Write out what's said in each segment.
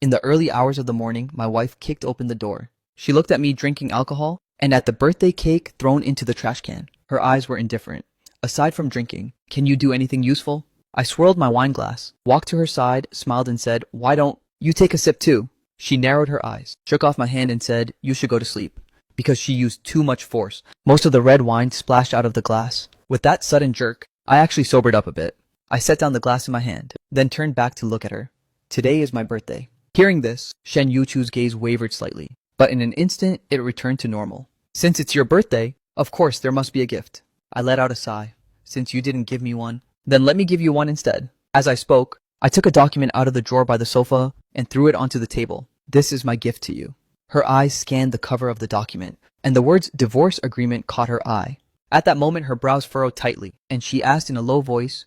In the early hours of the morning, my wife kicked open the door. She looked at me drinking alcohol and at the birthday cake thrown into the trash can. Her eyes were indifferent. Aside from drinking, can you do anything useful? I swirled my wine glass, walked to her side, smiled and said, why don't you take a sip too? She narrowed her eyes, shook off my hand and said, you should go to sleep. Because she used too much force. Most of the red wine splashed out of the glass. With that sudden jerk, I actually sobered up a bit. I set down the glass in my hand, then turned back to look at her. Today is my birthday. Hearing this, Shen Yuchu's gaze wavered slightly, but in an instant it returned to normal. Since it's your birthday, of course there must be a gift. I let out a sigh. Since you didn't give me one, then let me give you one instead. As I spoke, I took a document out of the drawer by the sofa and threw it onto the table. This is my gift to you. Her eyes scanned the cover of the document, and the words divorce agreement caught her eye. At that moment, her brows furrowed tightly, and she asked in a low voice,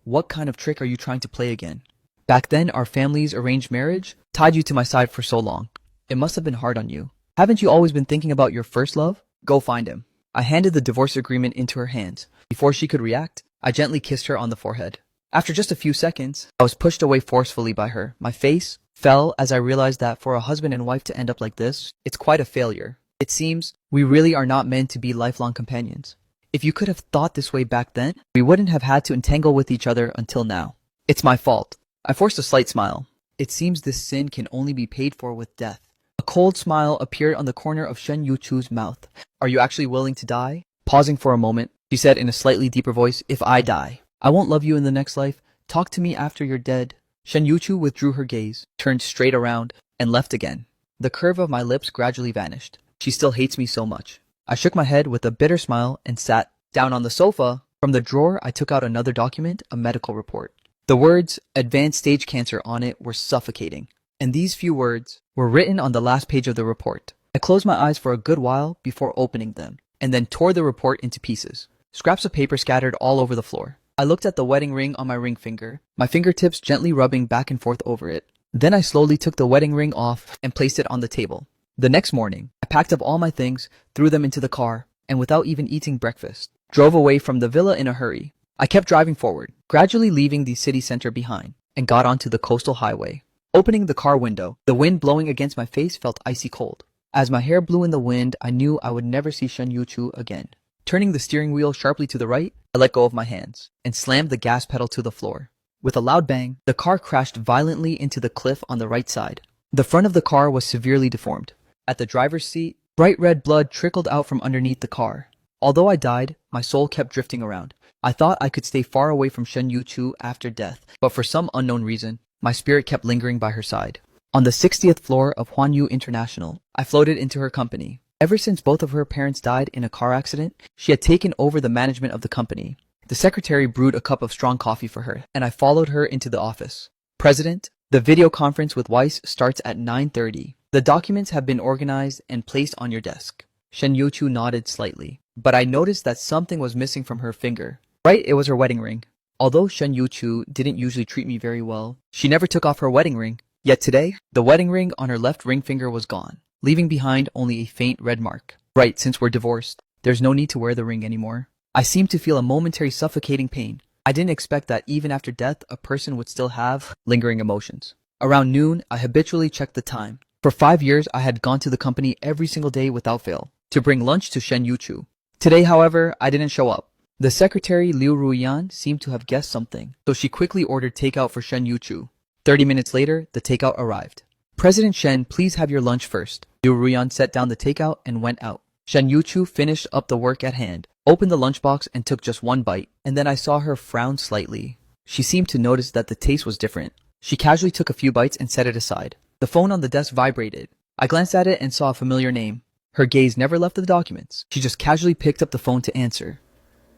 what kind of trick are you trying to play again? Back then, our family's arranged marriage tied you to my side for so long. It must have been hard on you. Haven't you always been thinking about your first love? Go find him. I handed the divorce agreement into her hands. Before she could react, I gently kissed her on the forehead. After just a few seconds, I was pushed away forcefully by her. My face fell as I realized that for a husband and wife to end up like this, it's quite a failure. It seems we really are not meant to be lifelong companions. If you could have thought this way back then, we wouldn't have had to entangle with each other until now. It's my fault. I forced a slight smile. It seems this sin can only be paid for with death. A cold smile appeared on the corner of Shen Yuchu's mouth. Are you actually willing to die? Pausing for a moment, she said in a slightly deeper voice, if I die, I won't love you in the next life. Talk to me after you're dead. Shen Yuchu withdrew her gaze, turned straight around, and left again. The curve of my lips gradually vanished. She still hates me so much. I shook my head with a bitter smile and sat down on the sofa. From the drawer, I took out another document, a medical report. The words, advanced stage cancer on it were suffocating. And these few words were written on the last page of the report. I closed my eyes for a good while before opening them, and then tore the report into pieces. Scraps of paper scattered all over the floor. I looked at the wedding ring on my ring finger, my fingertips gently rubbing back and forth over it. Then I slowly took the wedding ring off and placed it on the table. The next morning, I packed up all my things, threw them into the car, and without even eating breakfast, drove away from the villa in a hurry. I kept driving forward, gradually leaving the city center behind, and got onto the coastal highway. Opening the car window, the wind blowing against my face felt icy cold. As my hair blew in the wind, I knew I would never see Shen Yuchu again. Turning the steering wheel sharply to the right, I let go of my hands and slammed the gas pedal to the floor. With a loud bang, the car crashed violently into the cliff on the right side. The front of the car was severely deformed. At the driver's seat, bright red blood trickled out from underneath the car. Although I died, my soul kept drifting around. I thought I could stay far away from Shen Yuchu after death, but for some unknown reason, my spirit kept lingering by her side. On the 60th floor of Huanyu International, I floated into her company. Ever since both of her parents died in a car accident, she had taken over the management of the company. The secretary brewed a cup of strong coffee for her, and I followed her into the office. President, the video conference with Weiss starts at 9:30. The documents have been organized and placed on your desk. Shen Yuchu nodded slightly, but I noticed that something was missing from her finger. Right, it was her wedding ring. Although Shen Yuchu didn't usually treat me very well, she never took off her wedding ring. Yet today, the wedding ring on her left ring finger was gone, leaving behind only a faint red mark. Right, since we're divorced, there's no need to wear the ring anymore. I seemed to feel a momentary suffocating pain. I didn't expect that even after death, a person would still have lingering emotions. Around noon, I habitually checked the time. For 5 years, I had gone to the company every single day without fail, to bring lunch to Shen Yuchu. Today, however, I didn't show up. The secretary Liu Ruyan seemed to have guessed something, so she quickly ordered takeout for Shen Yuchu. 30 minutes later, the takeout arrived. President Shen, please have your lunch first. Liu Ruyan set down the takeout and went out. Shen Yuchu finished up the work at hand, opened the lunchbox and took just one bite, and then I saw her frown slightly. She seemed to notice that the taste was different. She casually took a few bites and set it aside. The phone on the desk vibrated. I glanced at it and saw a familiar name. Her gaze never left the documents. She just casually picked up the phone to answer.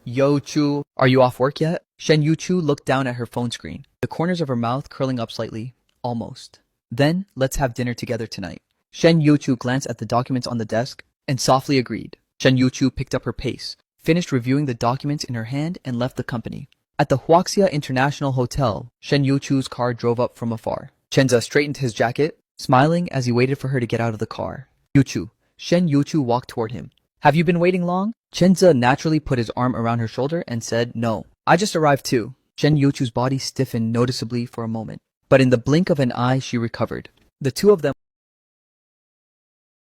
Yo, Chu, are you off work yet? Shen Yuchu looked down at her phone screen, the corners of her mouth curling up slightly. Almost. Then, let's have dinner together tonight. Shen Yuchu glanced at the documents on the desk and softly agreed. Shen Yuchu picked up her pace, finished reviewing the documents in her hand and left the company. At the Huaxia International Hotel, Shen Yuchu's car drove up from afar. Chenza straightened his jacket, smiling as he waited for her to get out of the car. Yuchu. Shen Yuchu walked toward him. Have you been waiting long? Chenza naturally put his arm around her shoulder and said, no. I just arrived too. Shen Yuchu's body stiffened noticeably for a moment, but in the blink of an eye she recovered. The two of them